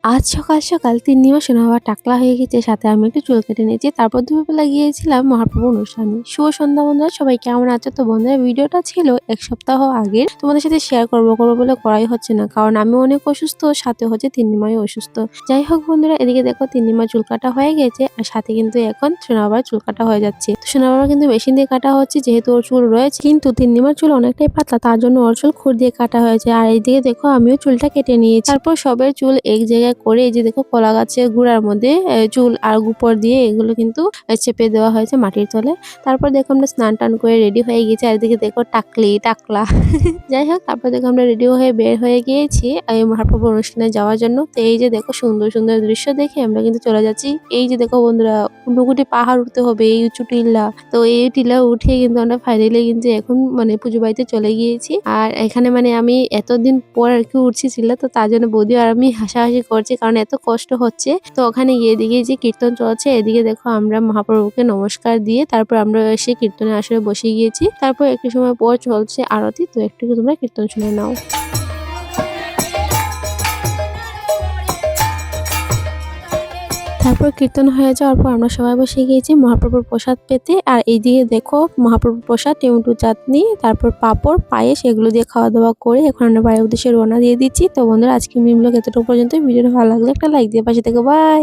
আজ সকাল সকাল তিন্নিমা শোনা আবার টাকলা হয়ে গেছে, সাথে আমি একটু চুল কেটে নিয়েছি। তারপর দুপুরবেলা গিয়েছিলাম মহাপ্রভু অনুষ্ঠানে। শুভ সন্ধ্যা বন্ধুরা, সবাই কেমন আছো? তো বন্ধুরা, ভিডিওটা ছিল এক সপ্তাহ আগের, তোমাদের সাথে শেয়ার করবো বলে করাই হচ্ছে না, কারণ আমি অনেক অসুস্থ, সাথে হচ্ছে তিন্নিমাই অসুস্থ। যাই হোক বন্ধুরা, এদিকে দেখো তিন্নিমা চুল কাটা হয়ে গেছে, আর সাথে কিন্তু এখন সোনা বাবার চুল কাটা হয়ে যাচ্ছে। তো সোনা বাবার কিন্তু মেশিন দিয়ে কাটা হচ্ছে, যেহেতু ওর চুল রয়েছে, কিন্তু তিন্নিমার চুল অনেকটাই পাতলা, তার জন্য ওর চুল খুর দিয়ে কাটা হয়েছে। আর এইদিকে দেখো আমিও চুলটা কেটে নিয়েছি। তারপর সবের চুল এক জায়গায় করে এই যে দেখো কলা গাছের গুড়ার মধ্যে চুল আর উপর দিয়ে এগুলো কিন্তু চেপে দেওয়া হয়েছে মাটির তলে। তারপর দেখো আমরা স্নান টান করে রেডি হয়ে গেছি, আর এদিকে দেখো টাকলা যাই হোক, তারপর দেখো আমরা রেডি হয়ে বের হয়ে গিয়েছি এই মহাপ্রভু অনুষ্ঠানে যাওয়ার জন্য। তো এই যে দেখো সুন্দর সুন্দর দৃশ্য দেখে আমরা কিন্তু চলে যাচ্ছি। এই যে দেখো বন্ধুরা, নুকুটি পাহাড় উঠতে হবে, এই উঁচু টিল্লা। তো এই টিল্লা উঠে কিন্তু আমরা ফাইনালি কিন্তু এখন পুজো বাড়িতে চলে গিয়েছি। আর এখানে আমি এতদিন পর আর কি উঠছি টিল্লা, তো তার জন্য বৌদি আর আমি হাসাহাসি করছি, কারণ এত কষ্ট হচ্ছে। তো ওখানে গিয়ে দিকে যে কীর্তন চলছে, এদিকে দেখো আমরা মহাপ্রভুকে নমস্কার দিয়ে তারপর আমরা এসে কীর্তনের আসরে বসে গিয়েছি। তারপর একটু সময় পর চলছে আরতি, তো একটু তোমরা কীর্তন শুনে নাও। তারপর কীর্তন হয়ে যাওয়ার পর আমরা সবাই বসে গিয়েছি মহাপ্রভুর প্রসাদ পেতে। আর এইদিকে দেখো মহাপ্রভুর প্রসাদ, টমেটো চাটনি, তারপর পাঁপড়, পায়েস, এগুলো দিয়ে খাওয়া দাওয়া করে এখন আমরা বাড়ির উদ্দেশ্যে রওনা দিয়ে দিচ্ছি। তো বন্ধুরা, আজকে মিম ব্লগ এতটুকু পর্যন্ত। ভিডিওটা ভালো লাগলে একটা লাইক দিয়ে পাশে থেকে বাই।